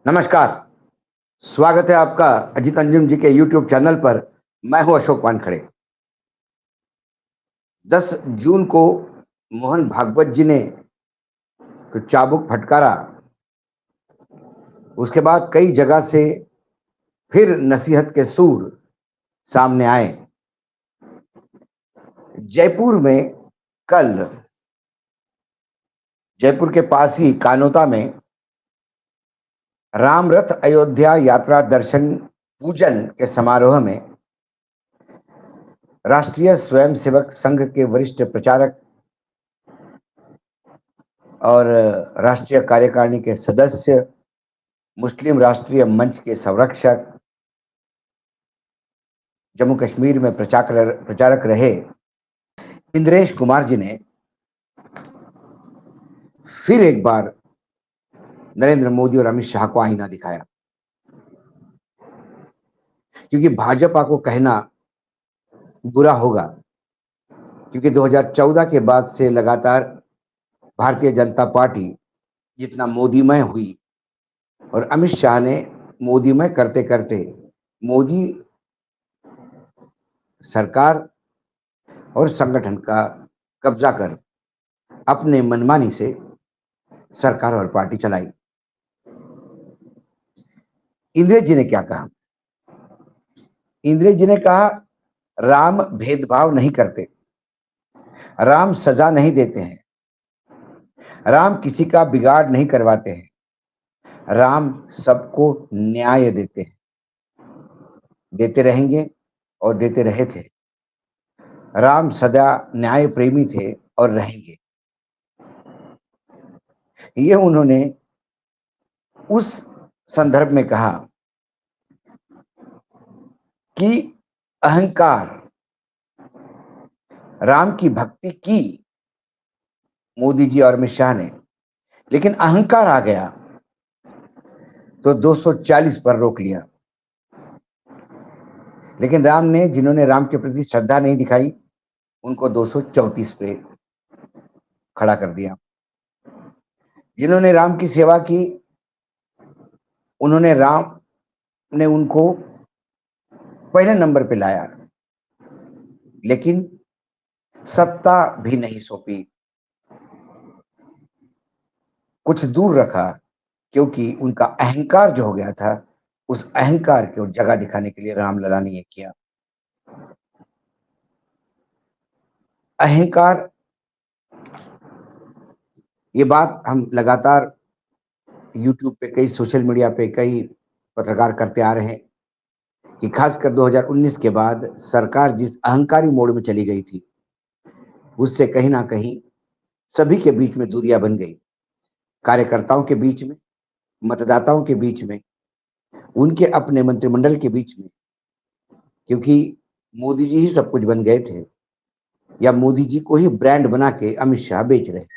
नमस्कार, स्वागत है आपका अजीत अंजुम जी के यूट्यूब चैनल पर। मैं हूं अशोक वानखड़े। 10 जून को मोहन भागवत जी ने तो चाबुक फटकारा, उसके बाद कई जगह से फिर नसीहत के सुर सामने आए। जयपुर में कल, जयपुर के पास ही कानोता में राम रथ अयोध्या यात्रा दर्शन पूजन के समारोह में राष्ट्रीय स्वयंसेवक संघ के वरिष्ठ प्रचारक और राष्ट्रीय कार्यकारिणी के सदस्य, मुस्लिम राष्ट्रीय मंच के संरक्षक, जम्मू कश्मीर में प्रचारक रहे इंद्रेश कुमार जी ने फिर एक बार नरेंद्र मोदी और अमित शाह को आईना दिखाया। क्योंकि भाजपा को कहना बुरा होगा, क्योंकि 2014 के बाद से लगातार भारतीय जनता पार्टी जितना मोदीमय हुई और अमित शाह ने मोदीमय करते करते मोदी सरकार और संगठन का कब्जा कर अपने मनमानी से सरकार और पार्टी चलाई। इंद्रेश जी ने क्या कहा? इंद्रेश जी ने कहा, राम भेदभाव नहीं करते, राम सजा नहीं देते हैं, राम किसी का बिगाड़ नहीं करवाते हैं, राम सबको न्याय देते हैं, देते रहेंगे और देते रहे थे। राम सदा न्याय प्रेमी थे और रहेंगे। ये उन्होंने उस संदर्भ में कहा कि अहंकार, राम की भक्ति की मोदी जी और अमित शाह ने, लेकिन अहंकार आ गया तो 240 पर रोक लिया। लेकिन राम ने, जिन्होंने राम के प्रति श्रद्धा नहीं दिखाई, उनको 234 पे खड़ा कर दिया। जिन्होंने राम की सेवा की, उन्होंने राम ने उनको पहले नंबर पे लाया, लेकिन सत्ता भी नहीं सौंपी, कुछ दूर रखा, क्योंकि उनका अहंकार जो हो गया था, उस अहंकार को जगह दिखाने के लिए रामलला ने ये किया। अहंकार, ये बात हम लगातार यूट्यूब पे, कई सोशल मीडिया पे कई पत्रकार करते आ रहे हैं कि खासकर 2019 के बाद सरकार जिस अहंकारी मोड में चली गई थी, उससे कहीं ना कहीं सभी के बीच में दूरियां बन गई। कार्यकर्ताओं के बीच में, मतदाताओं के बीच में, उनके अपने मंत्रिमंडल के बीच में, क्योंकि मोदी जी ही सब कुछ बन गए थे, या मोदी जी को ही ब्रांड बना के अमित शाह बेच रहे थे।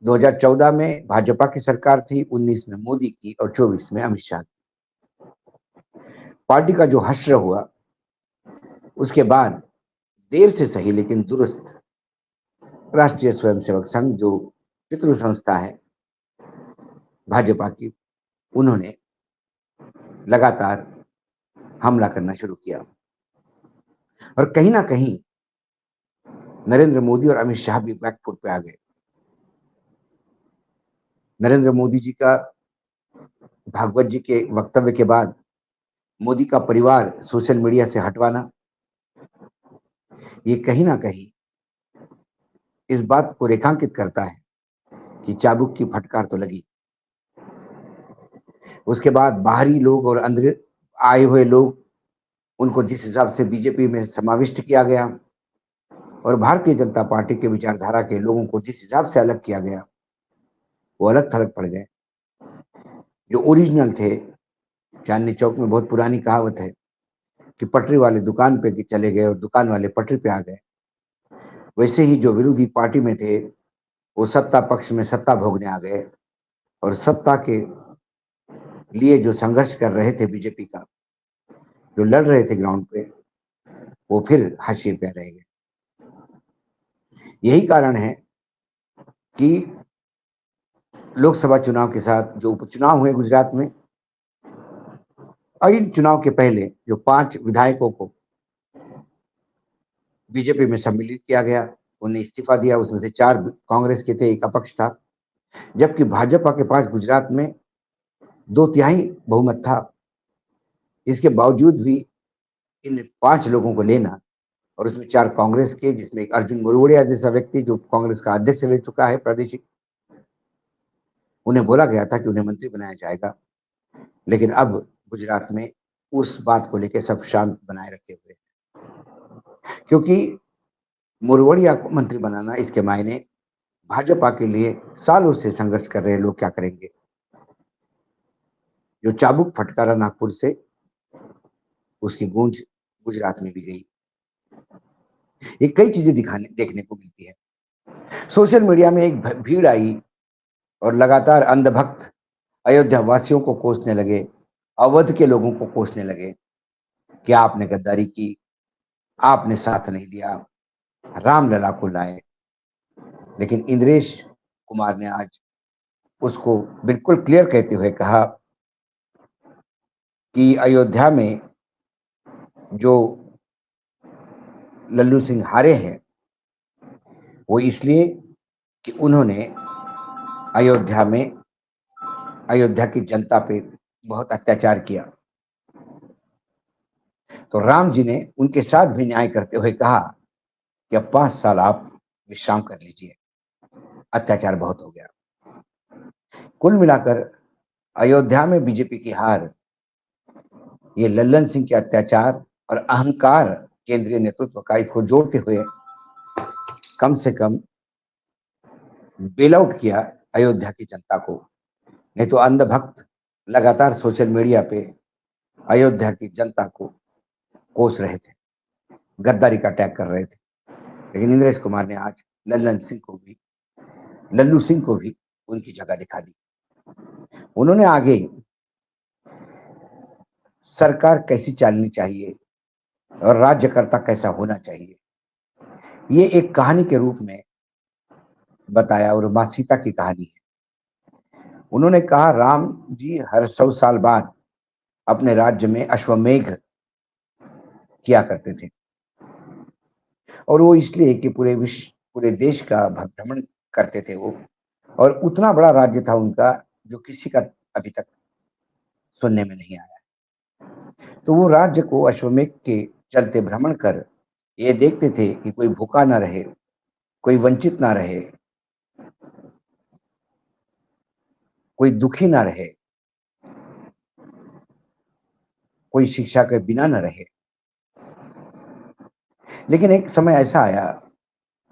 2014 में भाजपा की सरकार थी, 19 में मोदी की और 24 में अमित शाह की। पार्टी का जो हश्र हुआ, उसके बाद देर से सही लेकिन दुरुस्त राष्ट्रीय स्वयंसेवक संघ, जो पितृ संस्था है भाजपा की, उन्होंने लगातार हमला करना शुरू किया और कहीं ना कहीं नरेंद्र मोदी और अमित शाह भी बैकफुट पे आ गए। नरेंद्र मोदी जी का भागवत जी के वक्तव्य के बाद मोदी का परिवार सोशल मीडिया से हटवाना, ये कहीं ना कहीं इस बात को रेखांकित करता है कि चाबुक की फटकार तो लगी। उसके बाद बाहरी लोग और अंदर आए हुए लोग, उनको जिस हिसाब से बीजेपी में समाविष्ट किया गया और भारतीय जनता पार्टी के विचारधारा के लोगों को जिस हिसाब से अलग किया गया, वो अलग थलग पड़ गए। जो ओरिजिनल थे, चांदनी चौक में बहुत पुरानी कहावत है कि पटरी वाले दुकान पे चले गए और दुकान वाले पटरी पे आ गए। वैसे ही जो विरोधी पार्टी में थे, वो सत्ता पक्ष में सत्ता भोगने आ गए और सत्ता के लिए जो संघर्ष कर रहे थे बीजेपी का, जो लड़ रहे थे ग्राउंड पे, वो फिर हाशिए पे रह गए। यही कारण है कि लोकसभा चुनाव के साथ जो उपचुनाव हुए गुजरात में, और इन चुनाव के पहले जो 5 विधायकों को बीजेपी में सम्मिलित किया गया, उन्हें इस्तीफा दिया। उसमें से 4 कांग्रेस के थे, 1 अपक्ष था। जबकि भाजपा के पास गुजरात में 2/3 बहुमत था। इसके बावजूद भी इन 5 लोगों को लेना, और उसमें 4 कांग्रेस के, जिसमें एक अर्जुन मोरवड़िया जैसा व्यक्ति जो कांग्रेस का अध्यक्ष रह चुका है प्रादेशिक, उन्हें बोला गया था कि उन्हें मंत्री बनाया जाएगा। लेकिन अब गुजरात में उस बात को लेकर सब शांत बनाए रखे हुए हैं, क्योंकि मोरवड़िया को मंत्री बनाना, इसके मायने भाजपा के लिए सालों से संघर्ष कर रहे लोग क्या करेंगे। जो चाबुक फटकारा नागपुर से, उसकी गूंज गुजरात में भी गई। ये कई चीजें दिखाने देखने को मिलती है। सोशल मीडिया में एक भीड़ आई और लगातार अंधभक्त अयोध्या वासियों को कोसने लगे, अवध के लोगों को कोसने लगे कि आपने गद्दारी की, आपने साथ नहीं दिया, रामलला को लाए। लेकिन इंद्रेश कुमार ने आज उसको बिल्कुल क्लियर कहते हुए कहा कि अयोध्या में जो लल्लू सिंह हारे हैं, वो इसलिए कि उन्होंने अयोध्या में अयोध्या की जनता पे बहुत अत्याचार किया। तो राम जी ने उनके साथ भी न्याय करते हुए कहा कि अब 5 साल आप विश्राम कर लीजिए, अत्याचार बहुत हो गया। कुल मिलाकर अयोध्या में बीजेपी की हार, ये लल्लन सिंह के अत्याचार और अहंकार केंद्रीय नेतृत्व का को जोड़ते हुए कम से कम बेल आउट किया अयोध्या की जनता को। नहीं तो अंधभक्त लगातार सोशल मीडिया पे अयोध्या की जनता को कोस रहे थे, गद्दारी का टैग कर रहे थे। लेकिन इंद्रेश कुमार ने आज लल्लू सिंह को भी उनकी जगह दिखा दी। उन्होंने आगे सरकार कैसी चलनी चाहिए और राज्यकर्ता कैसा होना चाहिए, ये एक कहानी के रूप में बताया, और मां सीता की कहानी है। उन्होंने कहा राम जी हर 100 साल बाद अपने राज्य में अश्वमेघ किया करते थे, और वो इसलिए कि पूरे देश का भ्रमण करते थे वो, और उतना बड़ा राज्य था उनका जो किसी का अभी तक सुनने में नहीं आया। तो वो राज्य को अश्वमेघ के चलते भ्रमण कर ये देखते थे कि कोई भूखा ना रहे, कोई वंचित ना रहे, कोई दुखी ना रहे, कोई शिक्षा के बिना न रहे। लेकिन एक समय ऐसा आया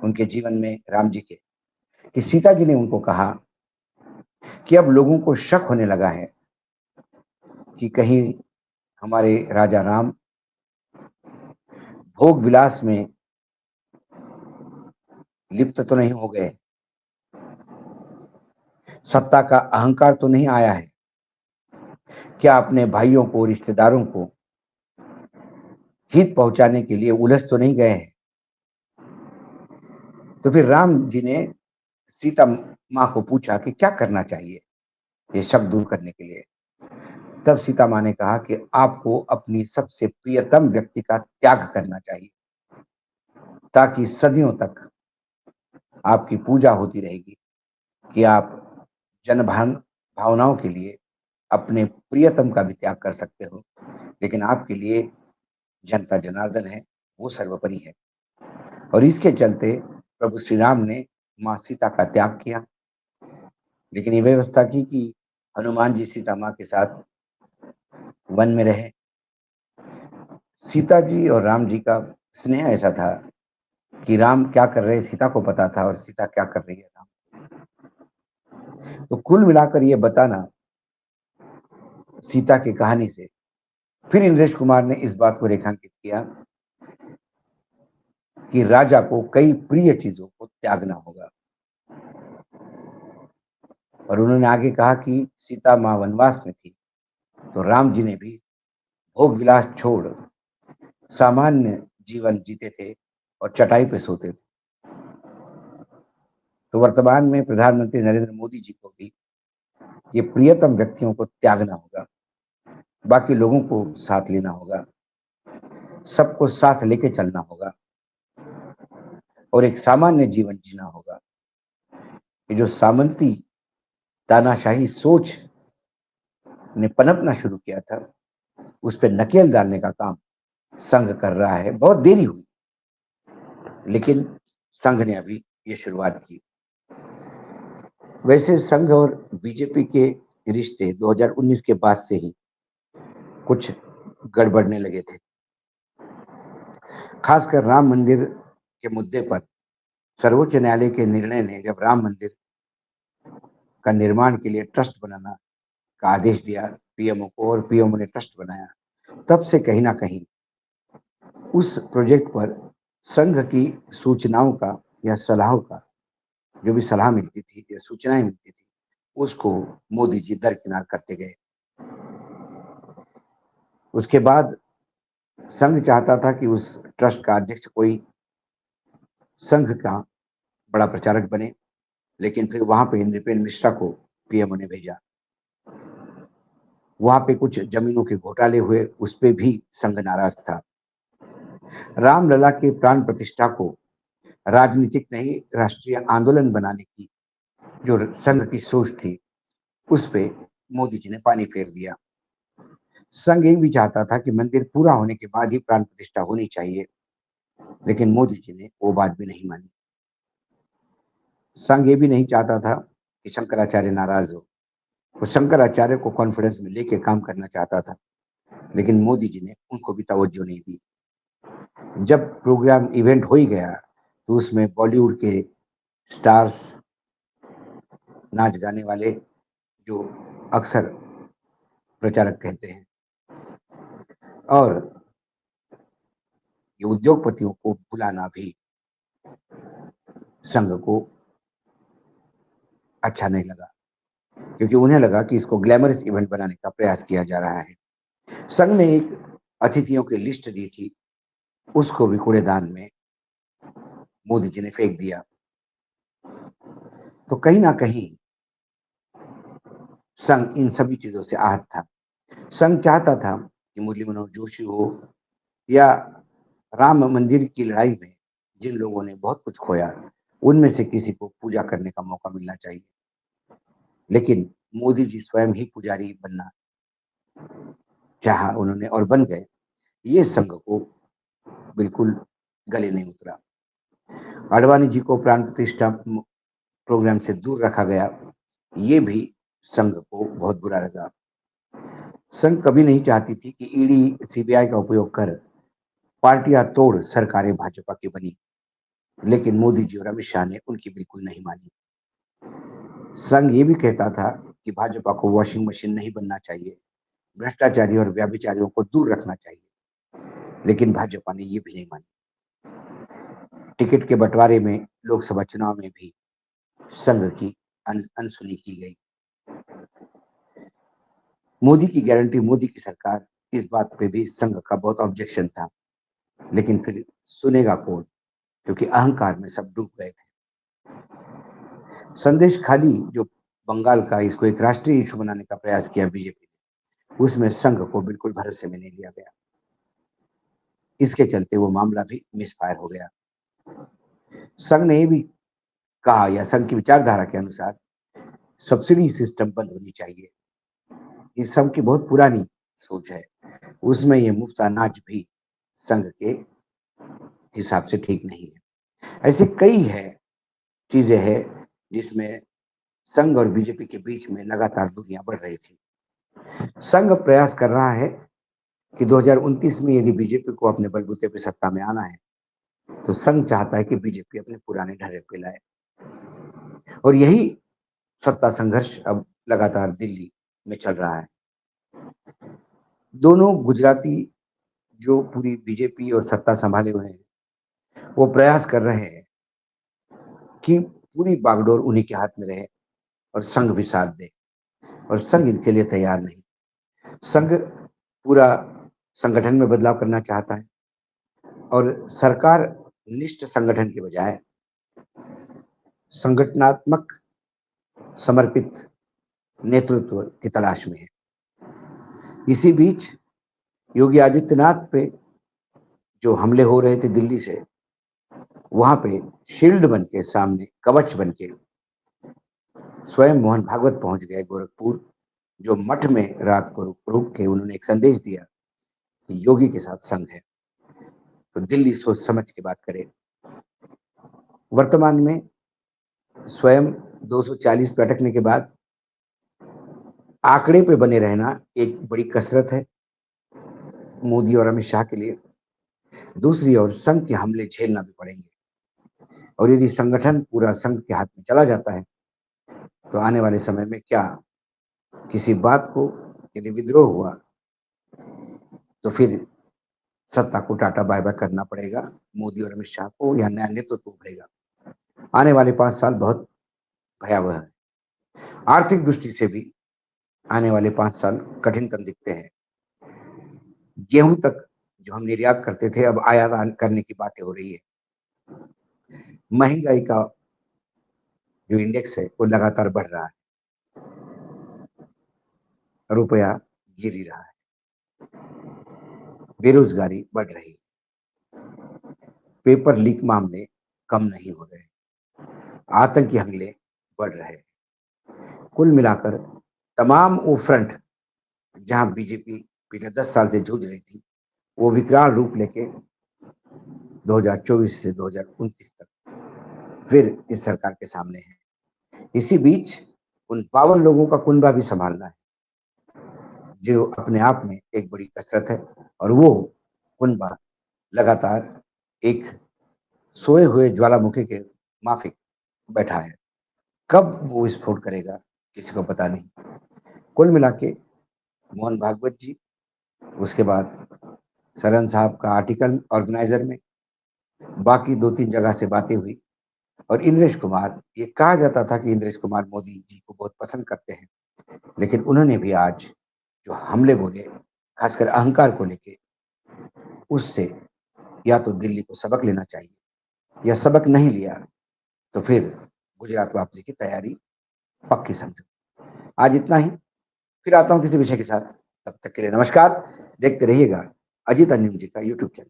उनके जीवन में राम जी के, कि सीता जी ने उनको कहा कि अब लोगों को शक होने लगा है कि कहीं हमारे राजा राम भोग विलास में लिप्त तो नहीं हो गए, सत्ता का अहंकार तो नहीं आया है, क्या अपने भाइयों को, रिश्तेदारों को हित पहुंचाने के लिए उलझ तो नहीं गए हैं। तो फिर राम जी ने सीता माँ को पूछा कि क्या करना चाहिए ये शक दूर करने के लिए। तब सीता माँ ने कहा कि आपको अपनी सबसे प्रियतम व्यक्ति का त्याग करना चाहिए, ताकि सदियों तक आपकी पूजा होती रहेगी कि आप भावनाओं के लिए अपने प्रियतम का भी त्याग कर सकते हो, लेकिन आपके लिए जनता जनार्दन है, वो सर्वोपरि है। और इसके चलते प्रभु श्री राम ने माँ सीता का त्याग किया, लेकिन ये व्यवस्था की कि हनुमान जी सीता माँ के साथ वन में रहे। सीता जी और राम जी का स्नेह ऐसा था कि राम क्या कर रहे हैं सीता को पता था, और सीता क्या कर रही है राम। तो कुल मिलाकर ये बताना सीता की कहानी से फिर इंद्रेश कुमार ने इस बात को रेखांकित किया कि राजा को कई प्रिय चीजों को त्यागना होगा। और उन्होंने आगे कहा कि सीता माँ वनवास में थी तो राम जी ने भी भोग विलास छोड़ सामान्य जीवन जीते थे और चटाई पे सोते थे। तो वर्तमान में प्रधानमंत्री नरेंद्र मोदी जी को भी ये प्रियतम व्यक्तियों को त्यागना होगा, बाकी लोगों को साथ लेना होगा, सबको साथ लेके चलना होगा और एक सामान्य जीवन जीना होगा। ये जो सामंती तानाशाही सोच ने पनपना शुरू किया था, उस पर नकेल डालने का काम संघ कर रहा है। बहुत देरी हुई, लेकिन संघ ने अभी ये शुरुआत की। वैसे संघ और बीजेपी के रिश्ते 2019 के बाद से ही कुछ गड़बड़ने लगे थे। खासकर राम मंदिर के मुद्दे पर सर्वोच्च न्यायालय के निर्णय ने जब राम मंदिर का निर्माण के लिए ट्रस्ट बनाना का आदेश दिया पीएमओ को, और पीएमओ ने ट्रस्ट बनाया, तब से कहीं ना कहीं उस प्रोजेक्ट पर संघ की सूचनाओं का या सलाहों का, जो भी सलाह मिलती थी या सूचनाएं मिलती थी, उसको मोदी जी दरकिनार करते गए। उसके बाद संघ चाहता था कि उस ट्रस्ट का अध्यक्ष कोई संघ का बड़ा प्रचारक बने, लेकिन फिर वहां पे नृपेंद्र मिश्रा को पीएमओ ने भेजा। वहां पे कुछ जमीनों के घोटाले हुए, उस पे भी संघ नाराज था। रामलला के प्राण प्रतिष्ठा को राजनीतिक नहीं, राष्ट्रीय आंदोलन बनाने की जो संघ की सोच थी, उस पे मोदी जी ने पानी फेर दिया। संघ ये भी चाहता था कि मंदिर पूरा होने के बाद ही प्राण प्रतिष्ठा होनी चाहिए, लेकिन मोदी जी ने वो बात भी नहीं मानी। संघ ये भी नहीं चाहता था कि शंकराचार्य नाराज हो। वो शंकराचार्य को कॉन्फिडेंस में लेके काम करना चाहता था, लेकिन मोदी जी ने उनको भी तवज्जो नहीं दी। जब प्रोग्राम इवेंट हो ही गया, तो उसमें बॉलीवुड के स्टार्स, नाच गाने वाले, जो अक्सर प्रचारक कहते हैं, और ये उद्योगपतियों को बुलाना भी संघ को अच्छा नहीं लगा, क्योंकि उन्हें लगा कि इसको ग्लैमरस इवेंट बनाने का प्रयास किया जा रहा है। संघ ने एक अतिथियों की लिस्ट दी थी, उसको भी कूड़ेदान में मोदी जी ने फेंक दिया। तो कहीं ना कहीं संघ इन सभी चीजों से आहत था। संघ चाहता था कि मुरली मनोहर जोशी हो या राम मंदिर की लड़ाई में जिन लोगों ने बहुत कुछ खोया, उनमें से किसी को पूजा करने का मौका मिलना चाहिए, लेकिन मोदी जी स्वयं ही पुजारी बनना चाहा उन्होंने और बन गए। ये संघ को बिल्कुल गले नहीं उतरा। आडवाणी जी को प्राण प्रतिष्ठा प्रोग्राम से दूर रखा गया, ये भी संघ को बहुत बुरा लगा। संघ कभी नहीं चाहती थी कि ईडी सीबीआई का उपयोग कर पार्टियां तोड़ सरकारें भाजपा की बनी, लेकिन मोदी जी और अमित शाह ने उनकी बिल्कुल नहीं मानी। संघ ये भी कहता था कि भाजपा को वॉशिंग मशीन नहीं बनना चाहिए, भ्रष्टाचारी और व्याभिचारियों को दूर रखना चाहिए, लेकिन भाजपा ने ये भी नहीं मानी। टिकट के बंटवारे में लोकसभा चुनाव में भी संघ की अनसुनी की गई। मोदी की गारंटी, मोदी की सरकार, इस बात पे भी संघ का बहुत ऑब्जेक्शन था, लेकिन फिर सुनेगा कौन, क्योंकि अहंकार में सब डूब गए थे। संदेश खाली जो बंगाल का, इसको एक राष्ट्रीय इशू बनाने का प्रयास किया बीजेपी ने, उसमें संघ को बिल्कुल भरोसे में नहीं लिया गया। इसके चलते वो मामला भी मिसफायर हो गया। संघ ने ये भी कहा, या संघ की विचारधारा के अनुसार सब्सिडी सिस्टम बंद होनी चाहिए। ये संघ की बहुत पुरानी सोच है, उसमें ये मुफ्त अनाज भी संघ के हिसाब से ठीक नहीं है। ऐसे कई है चीजें हैं जिसमें संघ और बीजेपी के बीच में लगातार दूरियां बढ़ रही थी। संघ प्रयास कर रहा है कि 2029 में यदि बीजेपी को अपने बलबूते पे सत्ता में आना है, तो संघ चाहता है कि बीजेपी अपने पुराने ढर्रे पे लाए, और यही सत्ता संघर्ष अब लगातार दिल्ली में चल रहा है। दोनों गुजराती जो पूरी बीजेपी और सत्ता संभाले हुए हैं, वो प्रयास कर रहे हैं कि पूरी बागडोर उन्हीं के हाथ में रहे और संघ भी साथ दे, और संघ इनके लिए तैयार नहीं। संघ पूरा संगठन में बदलाव करना चाहता है, और सरकार निष्ठ संगठन के बजाय संगठनात्मक, समर्पित नेतृत्व की तलाश में है। इसी बीच योगी आदित्यनाथ पे जो हमले हो रहे थे दिल्ली से, वहां पे शील्ड बन के, सामने कवच बन के स्वयं मोहन भागवत पहुंच गए गोरखपुर, जो मठ में रात को रुक के उन्होंने एक संदेश दिया कि योगी के साथ संघ है। तो दिल्ली सोच समझ के बात करे। वर्तमान में स्वयं 240 पे अटकने के बाद आंकड़े पे बने रहना एक बड़ी कसरत है मोदी और अमित शाह के लिए। दूसरी ओर संघ के हमले झेलना भी पड़ेंगे, और यदि संगठन पूरा संघ के हाथ में चला जाता है तो आने वाले समय में क्या, किसी बात को यदि विद्रोह हुआ तो फिर सत्ता को टाटा बाय बाय करना पड़ेगा मोदी और अमित शाह को, या नया नेतृत्व उभरेगा। आने वाले 5 साल बहुत भयावह है। आर्थिक दृष्टि से भी आने वाले 5 साल कठिनतम दिखते हैं। गेहूं तक जो हम निर्यात करते थे, अब आयात करने की बातें हो रही है। महंगाई का जो इंडेक्स है वो लगातार बढ़ रहा है, रुपया गिर ही रहा है, बेरोजगारी बढ़ रही है, पेपर लीक मामले कम नहीं हो रहे, आतंकी हमले बढ़ रहे हैं। कुल मिलाकर तमाम वो फ्रंट जहां बीजेपी पिछले 10 साल से जूझ रही थी, वो विकराल रूप लेके 2024 से 2029 तक फिर इस सरकार के सामने है। इसी बीच उन 52 लोगों का कुनबा भी संभालना है, जो अपने आप में एक बड़ी कसरत है, और वो कुनबा लगातार एक सोए हुए ज्वालामुखी के माफिक बैठा है। कब वो विस्फोट करेगा किसी को पता नहीं। कुल मिला के मोहन भागवत जी, उसके बाद सरन साहब का आर्टिकल ऑर्गेनाइजर में, बाकी 2-3 जगह से बातें हुई, और इंद्रेश कुमार, ये कहा जाता था कि इंद्रेश कुमार मोदी जी को बहुत पसंद करते हैं, लेकिन उन्होंने भी आज जो हमले बोले, खासकर अहंकार को लेके, उससे या तो दिल्ली को सबक लेना चाहिए, या सबक नहीं लिया तो फिर गुजरात वापसी की तैयारी पक्की समझो। आज इतना ही, फिर आता हूं किसी विषय के साथ। तब तक के लिए नमस्कार। देखते रहिएगा अजीत अंजुम जी का यूट्यूब चैनल।